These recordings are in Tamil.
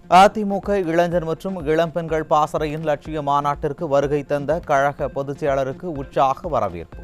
அதிமுக இளைஞர் மற்றும் இளம்பெண்கள் பாசறையின் லட்சிய மாநாட்டிற்கு வருகை தந்த கழக பொதுச் செயலாளருக்கு உற்சாக வரவேற்பு.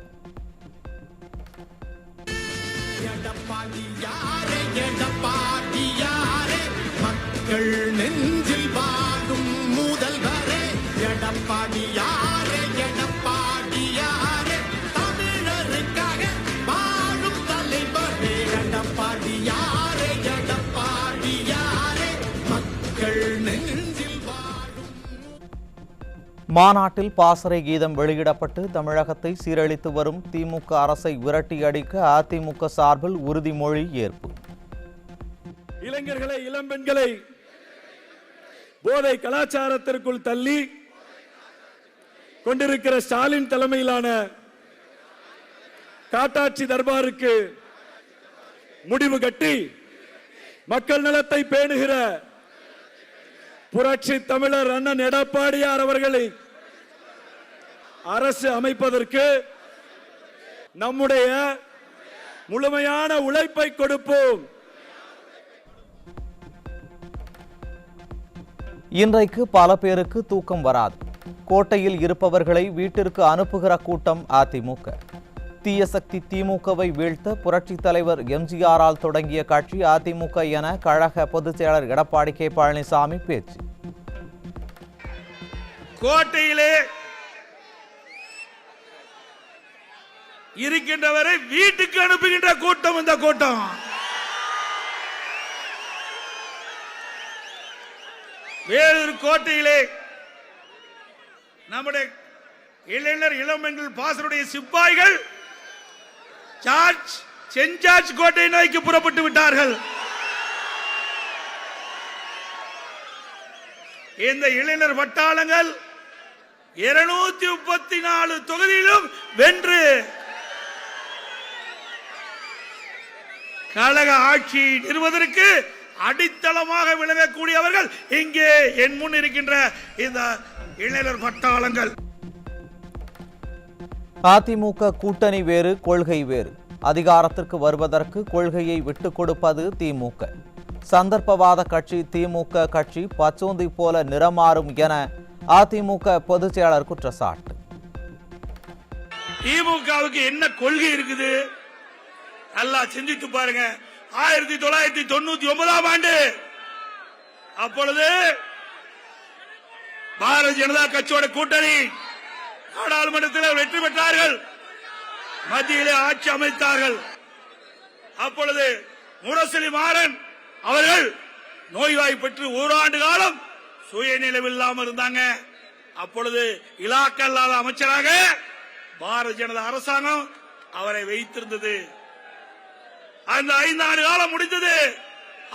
மாநாட்டில் பாசறை கீதம் வெளியிடப்பட்டு தமிழகத்தை சீரழித்து வரும் திமுக அரசை விரட்டி அடிக்க அதிமுக சார்பில் உறுதிமொழி ஏற்பு. இளைஞர்களை இளம்பெண்களை போதை கலாச்சாரத்திற்குள் தள்ளி கொண்டிருக்கிற ஸ்டாலின் தலைமையிலான காட்டாட்சி தர்பாருக்கு முடிவு கட்டி மக்கள் நலத்தை பேணுகிற புரட்சி தமிழர் அண்ணன் எடப்பாடியார் அவர்களை அரசு அமைப்பதற்கு நம்முடைய முழுமையான உழைப்பை கொடுப்போம். இன்றைக்கு பல பேருக்கு தூக்கம் வராது. கோட்டையில் இருப்பவர்களை வீட்டிற்கு அனுப்புகிற கூட்டம் அதிமுக. தீய சக்தி திமுகவை வீழ்த்த புரட்சி தலைவர் எம்ஜிஆரால் தொடங்கிய கட்சி அதிமுக என கழக பொதுச் செயலாளர் எடப்பாடி கே பழனிசாமி பேச்சு. கோட்டையிலே இருக்கின்றவரை வீட்டுக்கு அனுப்புகின்ற கூட்டம் இந்த கூட்டம். வேலூர் கோட்டையிலே நம்முடைய இளைஞர் இளம்பெண்கள் பாசறையுடைய சிப்பாய்கள் சென்ட் ஜார்ஜ் கோட்டை நோக்கி புறப்பட்டு விட்டார்கள். இந்த இளைஞர் பட்டாளங்கள் 234 தொகுதியிலும் வென்று கழக ஆட்சி நிறுவதற்கு அடித்தளமாக விளங்கக்கூடியவர்கள் இங்கே என் முன் இருக்கின்ற இந்த இளைஞர் பட்டாளங்கள். அதிமுக கூட்டணி வேறு, கொள்கை வேறு. அதிகாரத்திற்கு வருவதற்கு கொள்கையை விட்டுக் கொடுப்பது திமுக. சந்தர்ப்பவாத கட்சி திமுக கட்சி பச்சோந்தி போல நிறமாறும் என அதிமுக பொதுச் செயலாளர் குற்றச்சாட்டு. திமுகவுக்கு என்ன கொள்கை இருக்குது நல்லா சிந்தித்து பாருங்க. 1999ஆம் ஆண்டு அப்பொழுது பாரதிய ஜனதா கட்சியோட கூட்டணி நாடாளுமன்றத்தில் வெற்றி பெற்றார்கள், மத்தியிலே ஆட்சி அமைத்தார்கள். அப்பொழுது முரசொலி மாறன் அவர்கள் நோய்வாய்ப்பட்டு ஓராண்டு காலம் சுயநிலைவில்லாமல் இருந்தாங்க. அப்பொழுது இலாக்கா இல்லாத அமைச்சராக பாரதிய ஜனதா அரசாங்கம் அவரை வைத்திருந்தது. அந்த 5 ஆண்டு காலம் முடிந்தது.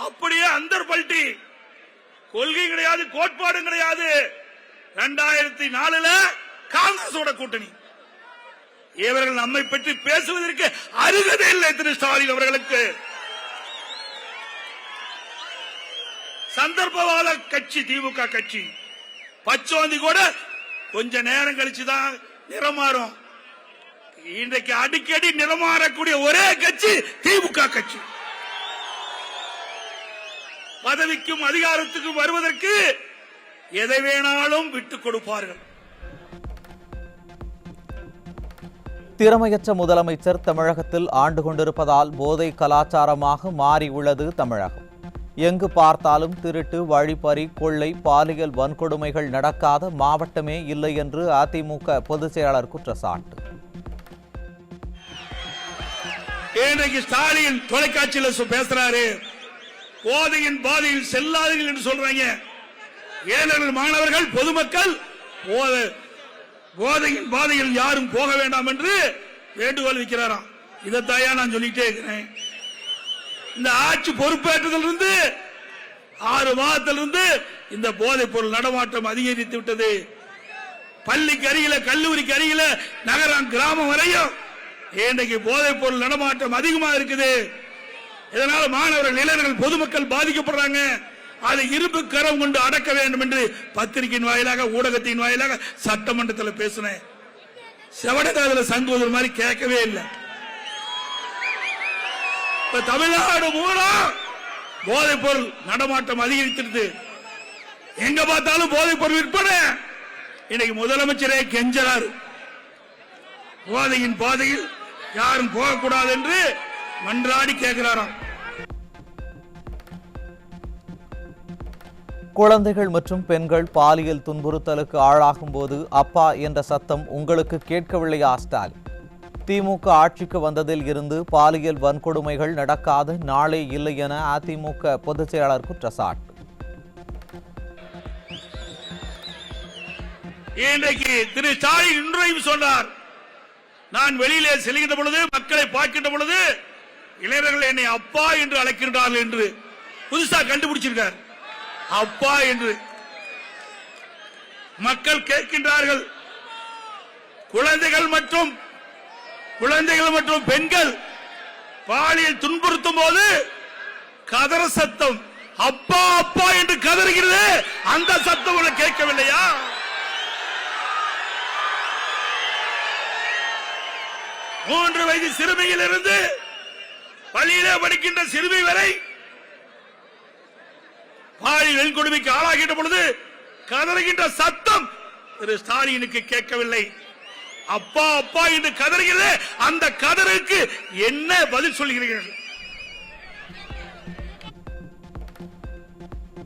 அப்படியே அந்தர் பல்டி, கொள்கை கிடையாது, கோட்பாடும் கிடையாது. 2004 காங்கிரஸோட கூட்டணி. இவர்கள் நம்மை பற்றி பேசுவதற்கு அருகதை இல்லை. திரு ஸ்டாலின் அவர்களுக்கு சந்தர்ப்பவாத கட்சி திமுக கட்சி. பச்சோந்தி கூட கொஞ்ச நேரம் கழிச்சுதான் நிறம் மாறும். இன்றைக்கு அடிக்கடி நிறம் மாறக்கூடிய ஒரே கட்சி திமுக கட்சி. பதவிக்கும் அதிகாரத்துக்கும் வருவதற்கு எதை வேணாலும் விட்டுக் கொடுப்பார்கள். திறமையற்ற முதலமைச்சர் தமிழகத்தில் ஆண்டு கொண்டிருப்பதால் போதை கலாச்சாரமாக மாறியுள்ளது தமிழகம். எங்கு பார்த்தாலும் திருட்டு, வழிப்பறி, கொள்ளை, பாலியல் வன்கொடுமைகள் நடக்காத மாவட்டமே இல்லை என்று அதிமுக பொதுச் செயலாளர் குற்றச்சாட்டு. இன்றைக்கு ஸ்டாலின் தொலைக்காட்சியில் பேசுறாரு, போதையின் பாதையில் செல்லாதீர்கள் என்று சொல்றாங்க. ஏழைகள், மாணவர்கள், பொதுமக்கள் போதையின் பாதையில் யாரும் போக வேண்டாம் என்று வேண்டுகோள் வைக்கிறாராம். இதைத்தாயா நான் சொல்லிட்டே இருக்கிறேன். இந்த ஆட்சி பொறுப்பேற்றதிலிருந்து 6 மாதத்திலிருந்து இந்த போதைப் பொருள் நடமாட்டம் அதிகரித்து விட்டது. பள்ளிக்கு அருகில, கல்லூரிக்கு அருகில, நகரம், கிராமம் வரையும் இன்றைக்கு போதைப் பொருள் நடமாட்டம் அதிகமா இருக்குது. இதனால மாணவர்கள், இளைஞர்கள், பொதுமக்கள் பாதிக்கப்படுறாங்க. அதை இரும்பு கரம் கொண்டு அடக்க வேண்டும் என்று பத்திரிகையின் வாயிலாக, ஊடகத்தின் வாயிலாக சட்டமன்றத்தில் பேசினேன். செவடகாதுல சங்குவதல் மாதிரி கேட்கவே இல்லை. தமிழ்நாடு மூலம் போதைப் பொருள் நடமாட்டம் அதிகரித்திருக்கு. எங்க பார்த்தாலும் போதைப் பொருள் விற்பனை. இன்னைக்கு முதலமைச்சரே கெஞ்சறாரு, போதையின் பாதையில் யாரும் போகக்கூடாது என்று மன்றாடி கேட்கிறாராம். குழந்தைகள் மற்றும் பெண்கள் பாலியல் துன்புறுத்தலுக்கு ஆளாகும் போது அப்பா என்ற சத்தம் உங்களுக்கு கேட்கவில்லையா ஸ்டாலின்? திமுக ஆட்சிக்கு வந்ததில் இருந்து பாலியல் வன்கொடுமைகள் நடக்காத நாளே இல்லை என அதிமுக பொதுச் செயலாளர் குற்றச்சாட்டு. இன்றைக்கு திரு ஸ்டாலின் இன்றையும் சொன்னார், நான் வெளியிலே செல்கின்ற பொழுது, மக்களை பார்க்கின்ற பொழுது இளைஞர்கள் என்னை அப்பா என்று அழைக்கின்றார்கள் என்று புதுசா கண்டுபிடிச்சிருக்கார். அப்பா என்று மக்கள் கேட்கின்றார்கள். குழந்தைகள் மற்றும் பெண்கள் பாலியல் துன்புறுத்தும் போது கதற சத்தம் அப்பா அப்பா என்று கதறுகிறது. அந்த சத்தம் உங்களுக்கு கேட்கவில்லையா? மூன்று வயது சிறுமியில் இருந்து பள்ளியிலே படிக்கின்ற சிறுமி வரை பாலியல் வன்கொடுமைக்கு ஆளாகின்ற பொழுது கதறுகின்ற சத்தம் திரு ஸ்டாலினுக்கு கேட்கவில்லை. அப்பா அப்பா என்று கதறுகிறது. அந்த கதருக்கு என்ன பதில் சொல்கிறீர்கள்?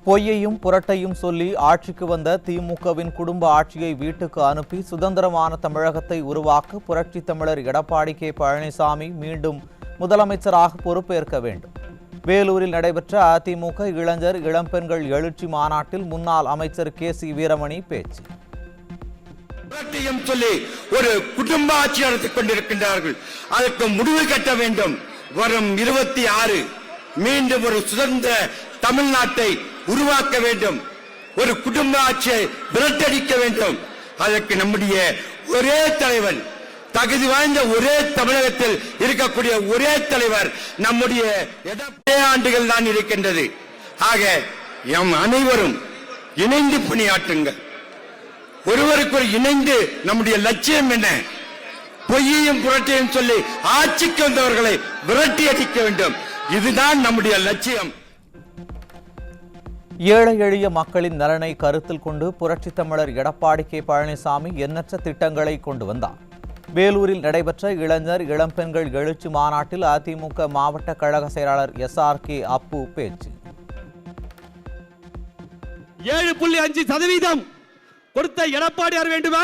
பொய்யையும் புரட்டையும் சொல்லி ஆட்சிக்கு வந்த திமுகவின் குடும்ப ஆட்சியை வீட்டுக்கு அனுப்பி சுதந்திரமான தமிழகத்தை உருவாக்க புரட்சித் தமிழர் எடப்பாடி கே பழனிசாமி மீண்டும் முதலமைச்சராக பொறுப்பேற்க வேண்டும். வேலூரில் நடைபெற்ற அதிமுக இளைஞர் இளம்பெண்கள் எழுச்சி மாநாட்டில் முன்னாள் அமைச்சர் கே.சி. வீரமணி பேச்சு. சொல்லி ஒரு குடும்ப ஆட்சி நடத்திக் கொண்டிருக்கின்றார்கள். அதற்கு முடிவு கட்ட வேண்டும். வரும் 26 மீண்டும் ஒரு சுதந்திர தமிழ்நாட்டை உருவாக்க வேண்டும். ஒரு குடும்ப ஆட்சியை விரட்டடிக்க வேண்டும். அதற்கு நம்முடைய ஒரே தலைவர், தகுதி வாய்ந்த ஒரே தமிழகத்தில் இருக்கக்கூடிய ஒரே தலைவர் நம்முடைய ஆண்டுகள் தான் இருக்கின்றது. ஆக எம் அனைவரும் இணைந்து பணியாற்றுங்கள். ஒருவருக்கு இணைந்து நம்முடைய லட்சியம் என்ன? பொய்யையும் புரட்டையும் சொல்லி ஆட்சிக்கு வந்தவர்களை விரட்டி அடிக்க வேண்டும். இதுதான் நம்முடைய லட்சியம். ஏழை எளிய மக்களின் நலனை கருத்தில் கொண்டு புரட்சித் தமிழர் எடப்பாடி கே பழனிசாமி எண்ணற்ற திட்டங்களை கொண்டு வந்தார். வேலூரில் நடைபெற்ற இளைஞர் இளம்பெண்கள் எழுச்சி மாநாட்டில் அதிமுக மாவட்ட கழக செயலாளர் SRK அப்பு பேச்சு. 7.5% கொடுத்த எடப்பாடியார் வேண்டுமா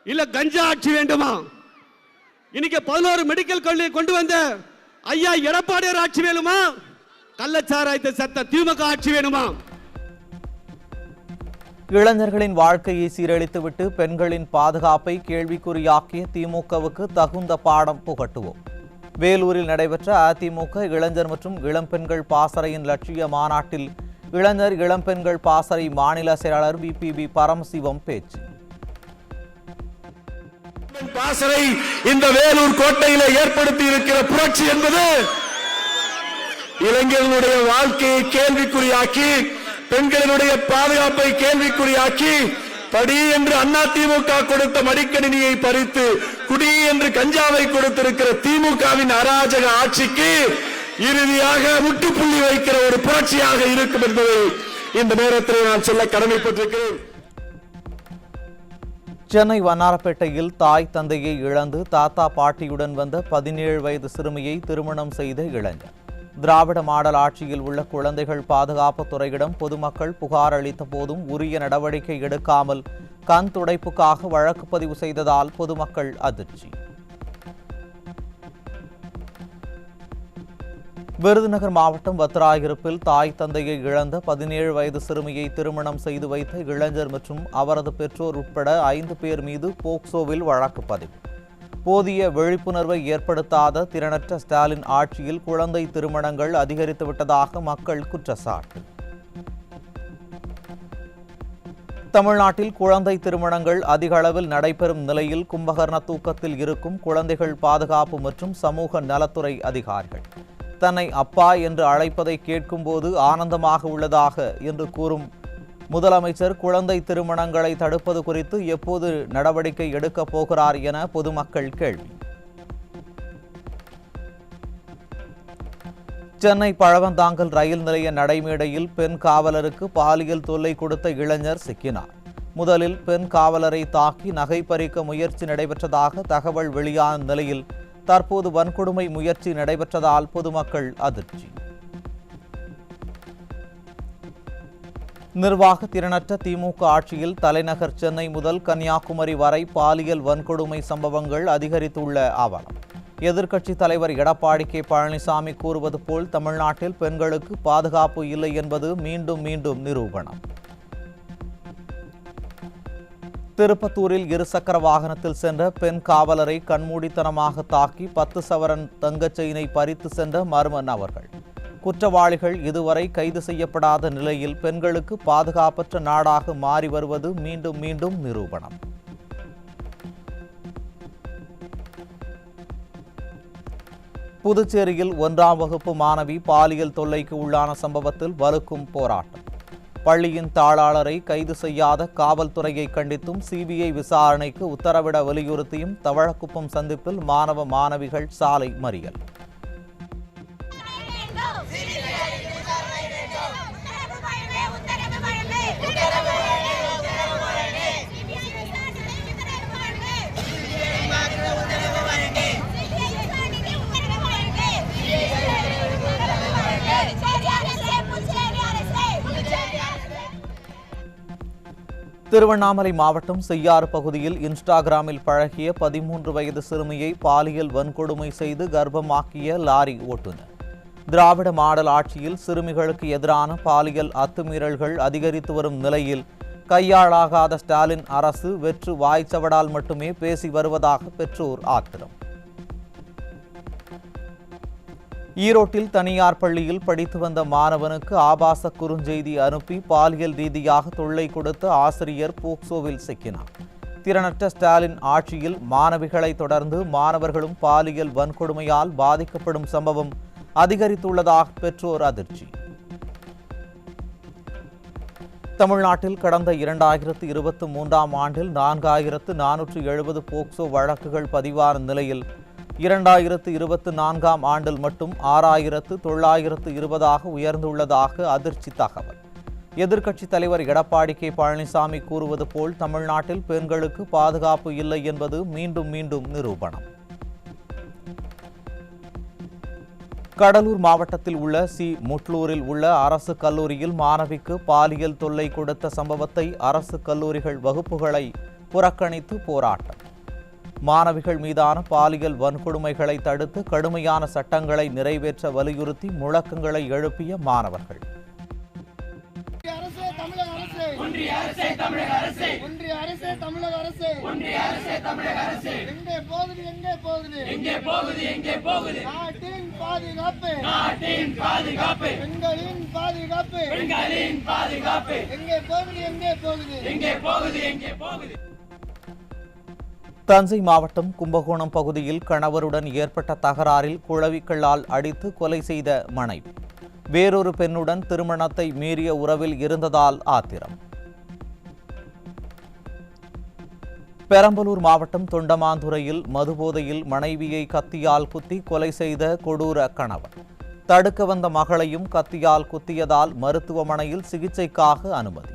இல்ல கஞ்சா ஆட்சி வேண்டுமா? இன்னைக்கு 11 மெடிக்கல் கல்லூரி கொண்டு வந்த ஐயா எடப்பாடியார் ஆட்சி வேணுமா? கள்ளச்சாராயத்தை சத்த திமுக ஆட்சி வேணுமா? இளைஞர்களின் வாழ்க்கையை சீரழித்துவிட்டு பெண்களின் பாதுகாப்பை கேள்விக்குறியாக்கிய திமுகவுக்கு தகுந்த பாடம் புகட்டுவோம். வேலூரில் நடைபெற்ற அதிமுக இளைஞர் மற்றும் இளம்பெண்கள் பாசறையின் லட்சிய மாநாட்டில் இளைஞர் இளம்பெண்கள் பாசறை மாநில செயலாளர் VPB பரமசிவம் பேச்சு. பாசறை இந்த வேலூர் கோட்டையில ஏற்படுத்தி இருக்கிற புரட்சி என்பது இளைஞர்களுடைய வாழ்க்கையை கேள்விக்குறியாக்கி, பெண்களுடைய பாதுகாப்பை கேள்விக்குறியாக்கி, படி என்று அதிமுக கொடுத்த மடிக்கணினியை பறித்து குடி என்று கஞ்சாவை கொடுத்திருக்கிற திமுகவின் அராஜக ஆட்சிக்கு இறுதியாக முட்டுப்புள்ளி வைக்கிற ஒரு புரட்சியாக இருக்கும் என்பதை இந்த நேரத்தில் நான் சொல்ல கடமைப்பட்டிருக்கிறேன். சென்னை வண்ணாரப்பேட்டையில் தாய் தந்தையை இழந்து தாத்தா பாட்டியுடன் வந்த 17 வயது சிறுமியை திருமணம் செய்த இளைஞர். திராவிட மாடல் ஆட்சியில் உள்ள குழந்தைகள் பாதுகாப்பு துறையிடம் பொதுமக்கள் புகார் அளித்த போதும் உரிய நடவடிக்கை எடுக்காமல் கண் துடைப்புக்காக வழக்கு பதிவு செய்ததால் பொதுமக்கள் அதிர்ச்சி. விருதுநகர் மாவட்டம் வத்திராயிருப்பில் தாய் தந்தையை இழந்த 17 வயது சிறுமியை திருமணம் செய்து வைத்த இளைஞர் மற்றும் அவரது பெற்றோர் உட்பட 5 பேர் மீது போக்சோவில் வழக்கு பதிவு. போதிய விழிப்புணர்வை ஏற்படுத்தாத திறனற்ற ஸ்டாலின் ஆட்சியில் குழந்தை திருமணங்கள் அதிகரித்துவிட்டதாக மக்கள் குற்றச்சாட்டு. தமிழ்நாட்டில் குழந்தை திருமணங்கள் அதிக அளவில் நடைபெறும் நிலையில் கும்பகர்ண தூக்கத்தில் இருக்கும் குழந்தைகள் பாதுகாப்பு மற்றும் சமூக நலத்துறை அதிகாரிகள் தன்னை அப்பா என்று அழைப்பதை கேட்கும்போது ஆனந்தமாக உள்ளதாக என்று கூறும் முதலமைச்சர் குழந்தை திருமணங்களை தடுப்பது குறித்து எப்போது நடவடிக்கை எடுக்கப் போகிறார் என பொதுமக்கள் கேள்வி. சென்னை பழவந்தாங்கல் ரயில் நிலைய நடைமேடையில் பெண் காவலருக்கு பாலியல் தொல்லை கொடுத்த இளைஞர் சிக்கினார். முதலில் பெண் காவலரை தாக்கி நகை பறிக்க முயற்சி நடைபெற்றதாக தகவல் வெளியான நிலையில் தற்போது வன்கொடுமை முயற்சி நடைபெற்றதால் பொதுமக்கள் அதிர்ச்சி. நிர்வாக திறனற்ற திமுக ஆட்சியில் தலைநகர் சென்னை முதல் கன்னியாகுமரி வரை பாலியல் வன்கொடுமை சம்பவங்கள் அதிகரித்துள்ள அவலம். எதிர்க்கட்சித் தலைவர் எடப்பாடி கே பழனிசாமி கூறுவது போல் தமிழ்நாட்டில் பெண்களுக்கு பாதுகாப்பு இல்லை என்பது மீண்டும் மீண்டும் நிரூபணம். திருப்பத்தூரில் இருசக்கர வாகனத்தில் சென்ற பெண் காவலரை கண்மூடித்தனமாக தாக்கி 10 சவரன் தங்கச் செயினை பறித்து சென்ற மர்ம நபர்கள். குற்றவாளிகள் இதுவரை கைது செய்யப்படாத நிலையில் பெண்களுக்கு பாதுகாப்பற்ற நாடாக மாறி வருவது மீண்டும் மீண்டும் நிரூபணம். புதுச்சேரியில் 1ஆம் வகுப்பு மாணவி பாலியல் தொல்லைக்கு உள்ளான சம்பவத்தில் வலுக்கும் போராட்டம். பள்ளியின் தாளாளரை கைது செய்யாத காவல்துறையை கண்டித்தும் சிபிஐ விசாரணைக்கு உத்தரவிட வலியுறுத்தியும் தவளக்குப்பம் சந்திப்பில் மாணவ மாணவிகள் சாலை மறியல். திருவண்ணாமலை மாவட்டம் செய்யாறு பகுதியில் இன்ஸ்டாகிராமில் பழகிய 13 வயது சிறுமியை பாலியல் வன்கொடுமை செய்து கர்ப்பமாக்கிய லாரி ஓட்டுநர். திராவிட மாடல் ஆட்சியில் சிறுமிகளுக்கு எதிரான பாலியல் அத்துமீறல்கள் அதிகரித்து வரும் நிலையில் கையாளாகாத ஸ்டாலின் அரசு வெற்று வாய்ச்சவடால் மட்டுமே பேசி வருவதாக பெற்றோர் ஆத்திரம். ஈரோட்டில் தனியார் பள்ளியில் படித்து வந்த மாணவனுக்கு ஆபாச குறுஞ்செய்தி அனுப்பி பாலியல் ரீதியாக தொல்லை கொடுத்த ஆசிரியர் போக்சோவில் சிக்கினார். திறனற்ற ஸ்டாலின் ஆட்சியில் மாணவிகளை தொடர்ந்து மாணவர்களும் பாலியல் வன்கொடுமையால் பாதிக்கப்படும் சம்பவம் அதிகரித்துள்ளதாக பெற்றோர் அதிர்ச்சி. தமிழ்நாட்டில் கடந்த 2023ஆம் ஆண்டில் 4470 போக்சோ வழக்குகள் பதிவான நிலையில் 2024ஆம் ஆண்டில் மட்டும் 6920 உயர்ந்துள்ளதாக அதிர்ச்சி தகவல். எதிர்க்கட்சித் தலைவர் எடப்பாடி கே பழனிசாமி கூறுவது போல் தமிழ்நாட்டில் பெண்களுக்கு பாதுகாப்பு இல்லை என்பது மீண்டும் மீண்டும் நிரூபணம். கடலூர் மாவட்டத்தில் உள்ள முட்லூரில் உள்ள அரசு கல்லூரியில் மாணவிக்கு பாலியல் தொல்லை கொடுத்த சம்பவத்தை அரசு கல்லூரிகள் வகுப்புகளை புறக்கணித்து போராட்டம். மாணவிகள் மீதான பாலியல் வன்கொடுமைகளை தடுத்து கடுமையான சட்டங்களை நிறைவேற்ற வலியுறுத்தி முழக்கங்களை எழுப்பிய மாணவர்கள். தஞ்சை மாவட்டம் கும்பகோணம் பகுதியில் கணவருடன் ஏற்பட்ட தகராறில் குளவிக்கல்லால் அடித்து கொலை செய்த மனைவி. வேறொரு பெண்ணுடன் திருமணத்தை மீறிய உறவில் இருந்ததால் ஆத்திரம். பெரம்பலூர் மாவட்டம் தொண்டமாந்துறையில் மதுபோதையில் மனைவியை கத்தியால் குத்தி கொலை செய்த கொடூர கணவன். தடுக்க வந்த மகளையும் கத்தியால் குத்தியதால் மருத்துவமனையில் சிகிச்சைக்காக அனுமதி.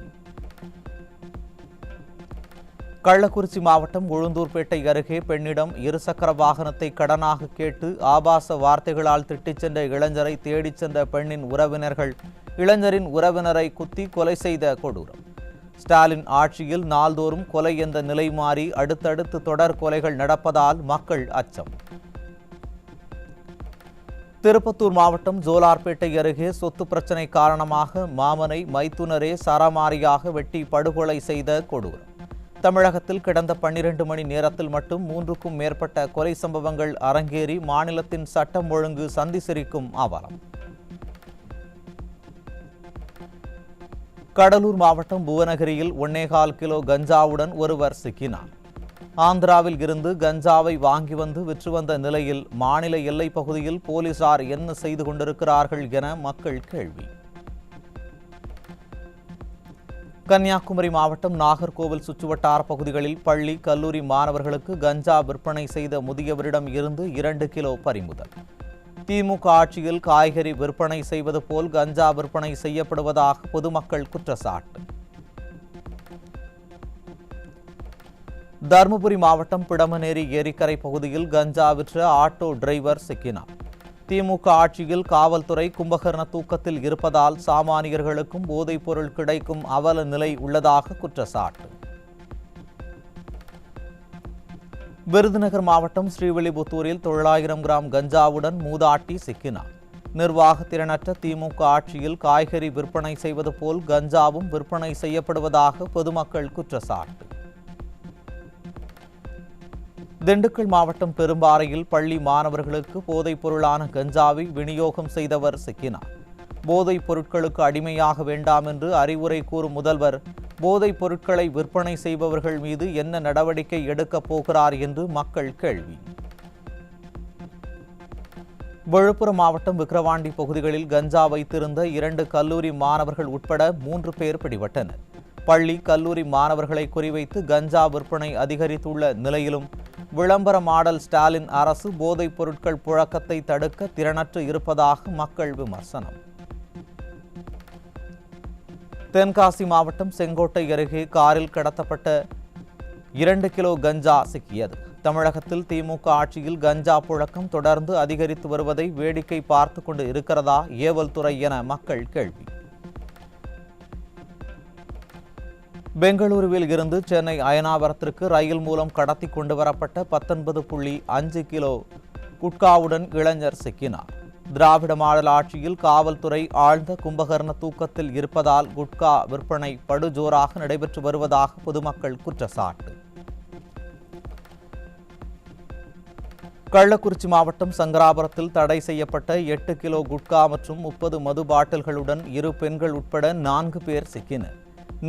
கள்ளக்குறிச்சி மாவட்டம் உளுந்தூர்பேட்டை அருகே பெண்ணிடம் இருசக்கர வாகனத்தை கடனாக கேட்டு ஆபாச வார்த்தைகளால் திட்டிச் சென்ற இளைஞரை தேடிச் சென்ற பெண்ணின் உறவினர்கள் இளைஞரின் உறவினரை குத்தி கொலை செய்த கொடூரம். ஸ்டாலின் ஆட்சியில் நாள்தோறும் கொலை என்ற நிலை மாறி அடுத்தடுத்து தொடர் கொலைகள் நடப்பதால் மக்கள் அச்சம். திருப்பத்தூர் மாவட்டம் ஜோலார்பேட்டை அருகே சொத்து பிரச்சினை காரணமாக மாமனை மைத்துனரே சரமாரியாக வெட்டி படுகொலை செய்த கொடூரம். தமிழகத்தில் கடந்த 12 மணி நேரத்தில் மட்டும் 3க்கும் மேற்பட்ட கொலை சம்பவங்கள் அரங்கேறி மாநிலத்தின் சட்டம் ஒழுங்கு சந்தி சிரிக்கும் அவலம். கடலூர் மாவட்டம் புவனகிரியில் 1.25 கிலோ கஞ்சாவுடன் ஒருவர் சிக்கினார். ஆந்திராவில் இருந்து கஞ்சாவை வாங்கி வந்து விற்று வந்த நிலையில் மாநில எல்லைப் பகுதியில் போலீசார் என்ன செய்து கொண்டிருக்கிறார்கள் என மக்கள் கேள்வி. கன்னியாகுமரி மாவட்டம் நாகர்கோவில் சுற்றுவட்டார பகுதிகளில் பள்ளி கல்லூரி மாணவர்களுக்கு கஞ்சா விற்பனை செய்த முதியவரிடம் இருந்து 2 கிலோ பறிமுதல். திமுக ஆட்சியில் காய்கறி விற்பனை செய்வது போல் கஞ்சா விற்பனை செய்யப்படுவதாக பொதுமக்கள் குற்றச்சாட்டு. தருமபுரி மாவட்டம் பிடமனேரி ஏரிக்கரை பகுதியில் கஞ்சா விற்ற ஆட்டோ டிரைவர் சிக்கினார். திமுக ஆட்சியில் காவல்துறை கும்பகர்ண தூக்கத்தில் இருப்பதால் சாமானியர்களுக்கும் போதைப் பொருள் கிடைக்கும் அவல நிலை உள்ளதாக குற்றச்சாட்டு. விருதுநகர் மாவட்டம் ஸ்ரீவில்லிபுத்தூரில் 900 கிராம் கஞ்சாவுடன் மூதாட்டி சிக்கினார். நிர்வாக திறனற்ற திமுக ஆட்சியில் காய்கறி விற்பனை செய்வது போல் கஞ்சாவும் விற்பனை செய்யப்படுவதாக பொதுமக்கள் குற்றச்சாட்டு. திண்டுக்கல் மாவட்டம் பெரும்பாறையில் பள்ளி மாணவர்களுக்கு போதைப் பொருளான கஞ்சாவை விநியோகம் செய்தவர் சிக்கினார். போதைப் பொருட்களுக்கு அடிமையாக வேண்டாம் என்று அறிவுரை கூறும் முதல்வர் போதைப் பொருட்களை விற்பனை செய்பவர்கள் மீது என்ன நடவடிக்கை எடுக்கப் போகிறார் என்று மக்கள் கேள்வி. விழுப்புரம் மாவட்டம் விக்கிரவாண்டி பகுதிகளில் கஞ்சா வைத்திருந்த 2 கல்லூரி மாணவர்கள் உட்பட 3 பேர் பிடிபட்டனர். பள்ளி கல்லூரி மாணவர்களை குறிவைத்து கஞ்சா விற்பனை அதிகரித்துள்ள நிலையிலும் விளம்பர மாடல் ஸ்டாலின் அரசு போதைப் பொருட்கள் புழக்கத்தை தடுக்க திறனற்று இருப்பதாக மக்கள் விமர்சனம். தென்காசி மாவட்டம் செங்கோட்டை அருகே காரில் கடத்தப்பட்ட 2 கிலோ கஞ்சா சிக்கியது. தமிழகத்தில் திமுக ஆட்சியில் கஞ்சா புழக்கம் தொடர்ந்து அதிகரித்து வருவதை வேடிக்கை பார்த்து கொண்டு இருக்கிறதா ஏவல் துறை என மக்கள் கேள்வி. பெங்களூருவில் இருந்து சென்னை அயனாவரத்திற்கு ரயில் மூலம் கடத்தி கொண்டு வரப்பட்ட 19.5 கிலோ குட்காவுடன் இளைஞர் சிக்கினார். திராவிட மாடல் ஆட்சியில் காவல்துறை ஆழ்ந்த கும்பகர்ண தூக்கத்தில் இருப்பதால் குட்கா விற்பனை படுஜோராக நடைபெற்று வருவதாக பொதுமக்கள் குற்றச்சாட்டு. கள்ளக்குறிச்சி மாவட்டம் சங்கராபுரத்தில் தடை செய்யப்பட்ட 8 கிலோ குட்கா மற்றும் 30 மது பாட்டில்களுடன் 2 பெண்கள் உட்பட 4 பேர் சிக்கினர்.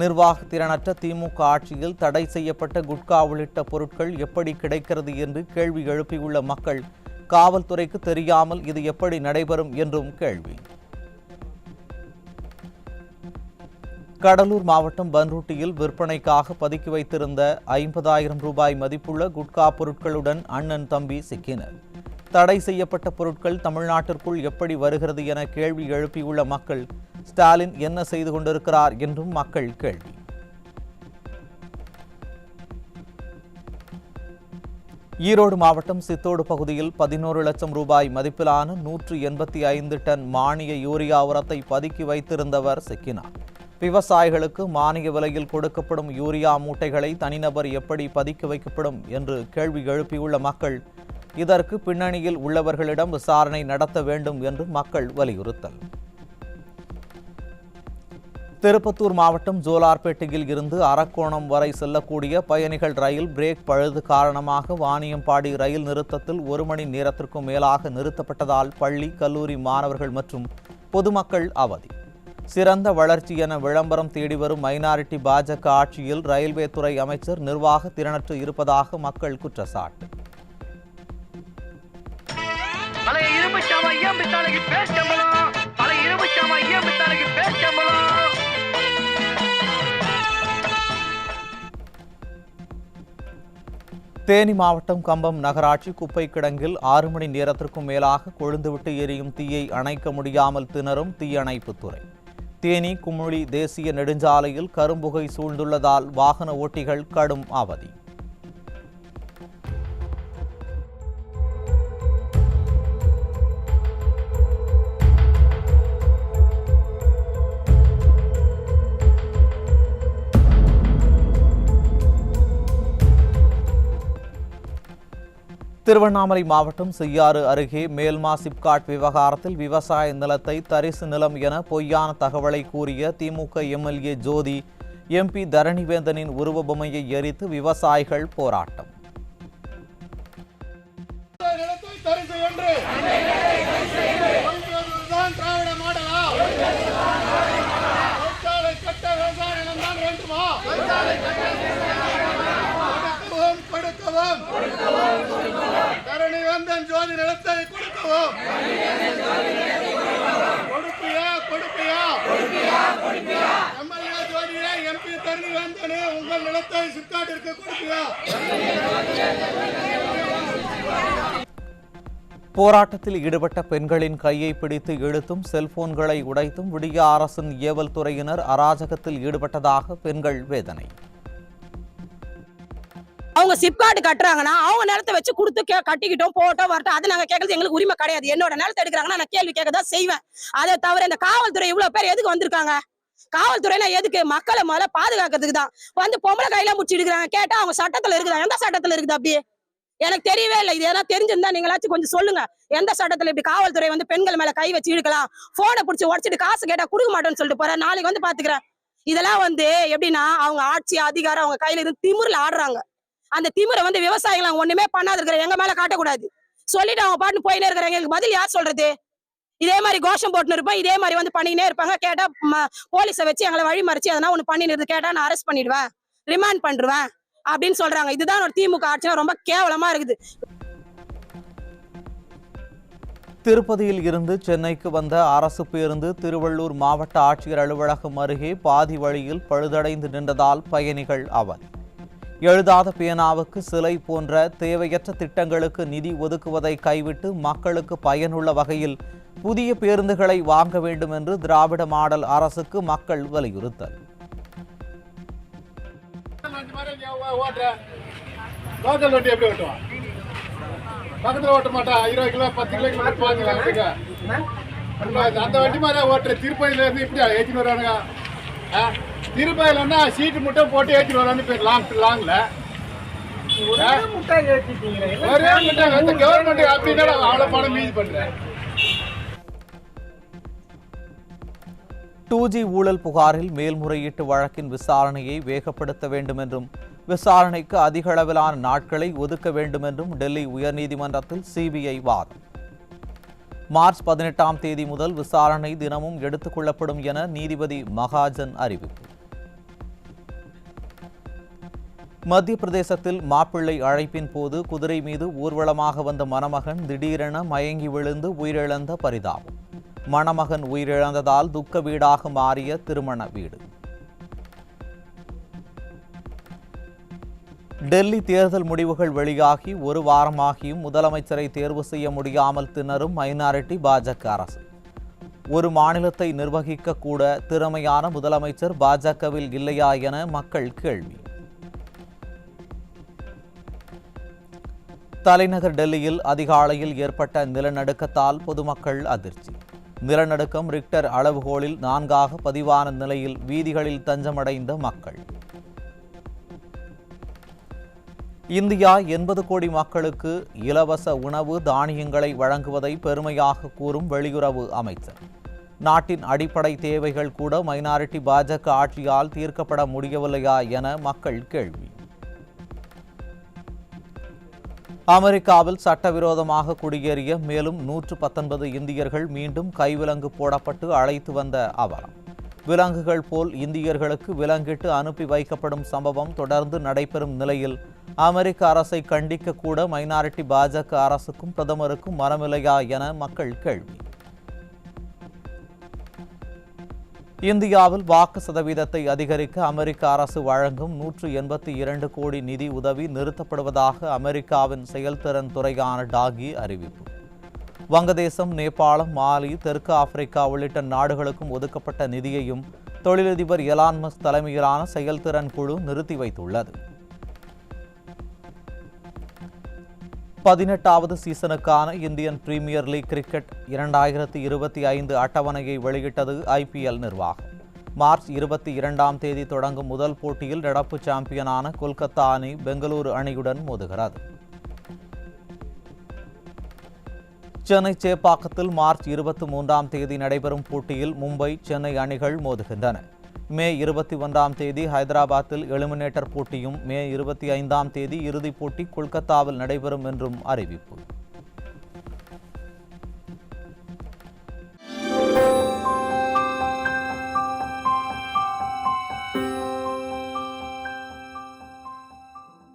நிர்வாக திறனற்ற திமுக ஆட்சியில் தடை செய்யப்பட்ட குட்கா உள்ளிட்ட பொருட்கள் எப்படி கிடைக்கிறது என்று கேள்வி எழுப்பியுள்ள மக்கள் காவல்துறைக்கு தெரியாமல் இது எப்படி நடைபெறும் என்றும் கேள்வி. கடலூர் மாவட்டம் பன்ருட்டியில் விற்பனைக்காக பதுக்கி வைத்திருந்த 50,000 ரூபாய் மதிப்புள்ள குட்கா பொருட்களுடன் அண்ணன் தம்பி சிக்கினர். தடை செய்யப்பட்ட பொருட்கள் தமிழ்நாட்டிற்குள் எப்படி வருகிறது என கேள்வி எழுப்பியுள்ள மக்கள் ஸ்டாலின் என்ன செய்து கொண்டிருக்கிறார் என்றும் மக்கள் கேள்வி. ஈரோடு மாவட்டம் சித்தோடு பகுதியில் 11 லட்சம் ரூபாய் மதிப்பிலான 185 டன் மானிய யூரியா உரத்தை பதுக்கி வைத்திருந்தவர் சிக்கினார். விவசாயிகளுக்கு மானிய விலையில் கொடுக்கப்படும் யூரியா மூட்டைகளை தனிநபர் எப்படி பதுக்கி வைக்கப்படும் என்று கேள்வி எழுப்பியுள்ள மக்கள் இதற்கு பின்னணியில் உள்ளவர்களிடம் விசாரணை நடத்த வேண்டும் என்று மக்கள் வலியுறுத்தல். திருப்பத்தூர் மாவட்டம் ஜோலார்பேட்டையில் இருந்து அரக்கோணம் வரை செல்லக்கூடிய பயணிகள் ரயில் பிரேக் பழுது காரணமாக வாணியம்பாடி ரயில் நிறுத்தத்தில் 1 மணி நேரத்திற்கும் மேலாக நிறுத்தப்பட்டதால் பள்ளி கல்லூரி மாணவர்கள் மற்றும் பொதுமக்கள் அவதி. சிறந்த வளர்ச்சி என விளம்பரம் தேடி வரும் மைனாரிட்டி பாஜக ஆட்சியில் ரயில்வே துறை அமைச்சர் நிர்வாக திறனற்று இருப்பதாக மக்கள் குற்றச்சாட்டு. தேனி மாவட்டம் கம்பம் நகராட்சி குப்பை கிடங்கில் 6 மணி நேரத்திற்கும் மேலாக கொழுந்துவிட்டு எரியும் தீயை அணைக்க முடியாமல் திணறும் தீயணைப்புத்துறை. தேனி குமுளி தேசிய நெடுஞ்சாலையில் கரும்புகை சூழ்ந்துள்ளதால் வாகன ஓட்டிகள் கடும் அவதி. திருவண்ணாமலை மாவட்டம் செய்யாறு அருகே மேல்மா சிப்காட் விவகாரத்தில் விவசாய நிலத்தை தரிசு நிலம் என பொய்யான தகவலை கூறிய திமுக எம்எல்ஏ ஜோதி எம்பி தரணிவேந்தனின் உருவ பொம்மையை எரித்து விவசாயிகள் போராட்டம். தரணிவேந்தன் ஜோதி நிலத்தை கொடுக்கவும். எம்எல்ஏ ஜோதியே எம்பி தரணிவேந்தனே உங்கள் நிலத்தை சிப்காட்டிற்கு கொடுப்பியா? போராட்டத்தில் ஈடுபட்ட பெண்களின் கையை பிடித்து இழுத்தும் செல்போன்களை உடைத்தும் விடிய அரசின் ஏவல் துறையினர் அராஜகத்தில் ஈடுபட்டதாக பெண்கள் வேதனை. அவங்க சிப்கார்டு கட்டுறாங்கன்னா அவங்க நிலத்தை வச்சு கொடுத்து கட்டிக்கிட்டோம் போட்டோம் வரட்டும், அது நாங்க கேட்கறது எங்களுக்கு உரிமை கிடையாது. என்னோட நிலத்தை எடுக்கிறாங்கன்னா நான் கேள்வி கேட்கதான் செய்வேன். அதை தவிர இந்த காவல்துறை இவ்வளவு பேர் எதுக்கு வந்திருக்காங்க? காவல்துறைனா எதுக்கு? மக்களை முதல்ல பாதுகாக்கிறதுக்கு தான். வந்து பொம்பளை கையில முடிச்சு எடுக்கிறாங்க. கேட்டா அவங்க சட்டத்துல இருக்குதா? எந்த சட்டத்துல இருக்குது? அப்படியே எனக்கு தெரியவே இல்லை. இது எதனா தெரிஞ்சிருந்தா நீங்களாச்சும் கொஞ்சம் சொல்லுங்க. எந்த சட்டத்துல இப்படி காவல்துறை வந்து பெண்கள் மேல கை வச்சு இழுக்கலாம்? போனை பிடிச்சி உடச்சிட்டு காசு கேட்டா கொடுக்க மாட்டேன்னு சொல்லிட்டு போறேன். நாளைக்கு வந்து பாத்துக்கிறேன். இதெல்லாம் வந்து எப்படின்னா அவங்க ஆட்சி அதிகாரம் அவங்க கையில இருந்து திமிர்ல ஆடுறாங்க. அந்த திமிரை வந்து விவசாயிகள் ஒண்ணுமே பண்ணாது இருக்கிற எங்க மேல காட்டக்கூடாது. சொல்லிட்டு அவங்க பாட்டு போயினே இருக்கிறாங்க. எங்களுக்கு பதில் யார் சொல்றது? இதே மாதிரி கோஷம் போட்டுன்னு இருப்பேன், இதே மாதிரி வந்து பண்ணினே இருப்பாங்க. கேட்டா போலீஸை வச்சு எங்களை வழி மறிச்சு எதனா ஒண்ணு பண்ணிடுறது, கேட்டா நான் அரெஸ்ட் பண்ணிடுவேன், ரிமாண்ட் பண்றேன் அப்படின்னு சொல்றாங்க. இதுதான் ஒரு திமுக ஆட்சினா ரொம்ப கேவலமா இருக்குது. திருப்பதியில் இருந்து சென்னைக்கு வந்த அரசு பேருந்து திருவள்ளூர் மாவட்ட ஆட்சியர் அலுவலகம் அருகே பாதி வழியில் பழுதடைந்து நின்றதால் பயணிகள் அவதி. எழுதாத பேனாவுக்கு சிலை போன்ற தேவையற்ற திட்டங்களுக்கு நிதி ஒதுக்குவதை கைவிட்டு மக்களுக்கு பயனுள்ள வகையில் புதிய பேருந்துகளை வாங்க வேண்டும் என்று திராவிட மாடல் அரசுக்கு மக்கள் வலியுறுத்தல். பக்கத்துல ஓட்ட மாட்டா 20 கிலோ 10 கிலோ அந்த வண்டி மாதிரி ஓட்டுற. திருப்பதியில இருந்து இப்படி ஏற்றிட்டு வரானுங்க. திருப்பதியில சீட்டு மட்டும் போட்டு ஏற்றிட்டு வரான்னு லாங்ல ஒரே முட்டை கவர்மெண்ட் அப்படின்னா அவ்வளவு பணம் மீதி பண்றேன். 2G ஊழல் புகாரில் மேல்முறையீட்டு வழக்கின் விசாரணையை வேகப்படுத்த வேண்டும் என்றும் விசாரணைக்கு அதிக அளவிலான நாட்களை ஒதுக்க வேண்டும் என்றும் டெல்லி உயர்நீதிமன்றத்தில் சிபிஐ வாதம். மார்ச் 18ஆம் தேதி முதல் விசாரணை தினமும் எடுத்துக் கொள்ளப்படும் என நீதிபதி மகாஜன் அறிவிப்பு. மத்திய பிரதேசத்தில் மாப்பிள்ளை அழைப்பின் போது குதிரை மீது ஊர்வலமாக வந்த மணமகன் திடீரென மயங்கி விழுந்து உயிரிழந்த பரிதாபம். மணமகன் உயிரிழந்ததால் துக்க வீடாக மாறிய திருமண வீடு. டெல்லி தேர்தல் முடிவுகள் வெளியாகி ஒரு வாரமாகியும் முதலமைச்சரை தேர்வு செய்ய முடியாமல் திணறும் மைனாரிட்டி பாஜக அரசு. ஒரு மாநிலத்தை நிர்வகிக்க கூட திறமையான முதலமைச்சர் பாஜகவில் இல்லையா என மக்கள் கேள்வி. தலைநகர் டெல்லியில் அதிகாலையில் ஏற்பட்ட நிலநடுக்கத்தால் பொதுமக்கள் அதிர்ச்சி. நிலநடுக்கம் ரிக்டர் அளவுகோலில் 4ஆக பதிவான நிலையில் வீதிகளில் தஞ்சமடைந்த மக்கள். இந்தியா 80 கோடி மக்களுக்கு இலவச உணவு தானியங்களை வழங்குவதை பெருமையாக கூறும் வெளியுறவு அமைச்சர். நாட்டின் அடிப்படை தேவைகள் கூட மைனாரிட்டி பாஜக ஆட்சியால் தீர்க்கப்பட முடியவில்லையா என மக்கள் கேள்வி. அமெரிக்காவில் சட்டவிரோதமாக குடியேறிய மேலும் 119 இந்தியர்கள் மீண்டும் கைவிலங்கு போடப்பட்டு அழைத்து வந்த அவலம். விலங்குகள் போல் இந்தியர்களுக்கு விலங்கிட்டு அனுப்பி வைக்கப்படும் சம்பவம் தொடர்ந்து நடைபெறும் நிலையில் அமெரிக்க அரசை கண்டிக்க கூட மைனாரிட்டி பாஜக அரசுக்கும் பிரதமருக்கும் மனமில்லையா என மக்கள் கேள்வி. இந்தியாவில் வாக்கு சதவீதத்தை அதிகரிக்க அமெரிக்க அரசு வழங்கும் 182 கோடி நிதி உதவி நிறுத்தப்படுவதாக அமெரிக்காவின் செயல்திறன் துறையான டாகி அறிவிப்பு. வங்கதேசம், நேபாளம், மாலி, தெற்கு ஆப்பிரிக்கா உள்ளிட்ட நாடுகளுக்கும் ஒதுக்கப்பட்ட நிதியையும் தொழிலதிபர் எலான் மஸ்க் தலைமையிலான செயல்திறன் குழு நிறுத்தி வைத்துள்ளது. 18வது சீசனுக்கான இந்தியன் பிரீமியர் லீக் கிரிக்கெட் 2025 அட்டவணையை வெளியிட்டது IPL நிர்வாகம். மார்ச் 22ஆம் தேதி தொடங்கும் முதல் போட்டியில் நடப்பு சாம்பியனான கொல்கத்தா அணி பெங்களூரு அணியுடன் மோதுகிறது. சென்னை சேப்பாக்கத்தில் மார்ச் 23ஆம் தேதி நடைபெறும் போட்டியில் மும்பை, சென்னை அணிகள் மோதுகின்றன. மே 21ஆம் தேதி ஹைதராபாத்தில் எலிமினேட்டர் போட்டியும், மே 25ஆம் தேதி இறுதிப் போட்டி கொல்கத்தாவில் நடைபெறும் என்றும் அறிவிப்பு.